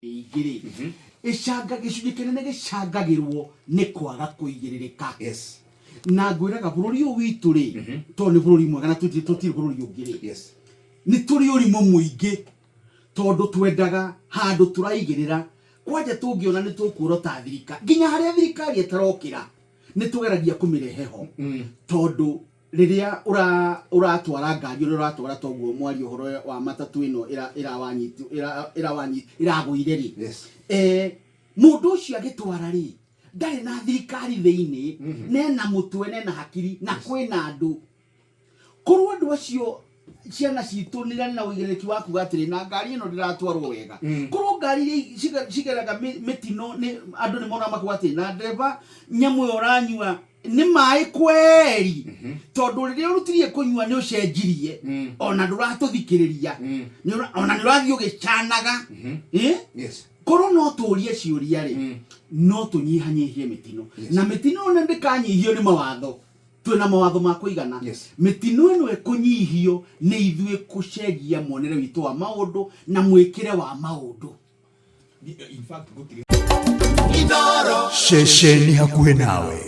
igiri icanga gicunjĩ kinene gicangagirwo ni kwaga kuigĩrĩrĩka. Yes. Na ngwiraga bururi uyu witu ri to ni bururi mwega na tutiri bururi ungiri. Yes. Ni turi urimu muingi tondu twendaga handu turaigirira kwanja tungiona ni tukuro ta thirika nginya haria thirikari etarokira ni tugeragia kumireheho tondu riria uratwara ngari uratwara toguo mwari uhoro wa matatu ino iragwire ri. Yes. Mundu ucio agitwara ri ndari na thirikari thiini nena mutwe nena hakiri na kwina andu korwo andu acio ciana citu nira na uigiriki waku gatiri na ngari ino ndiratwarwo wega korwo ngari cigeraga mitino ni andu ni mona makwati na driver nyamu yoranyua ni mai kweri tondu riria urutirie kunyua ni ucenjirie ona nduratuthikiriria ona ndurathi ugicanaga Yes. Korwo no tuurie ciuria ri no tunyihanyihie mitino na mitino ne ndikanyihio ni mawatho twina mawatho ma kuigana. Yes. Mitino eno ekunyihio ni ithue kucenjia monere witu wa maundu na mwikire wa maundu. In fact, Shesheni hakuhe nawe.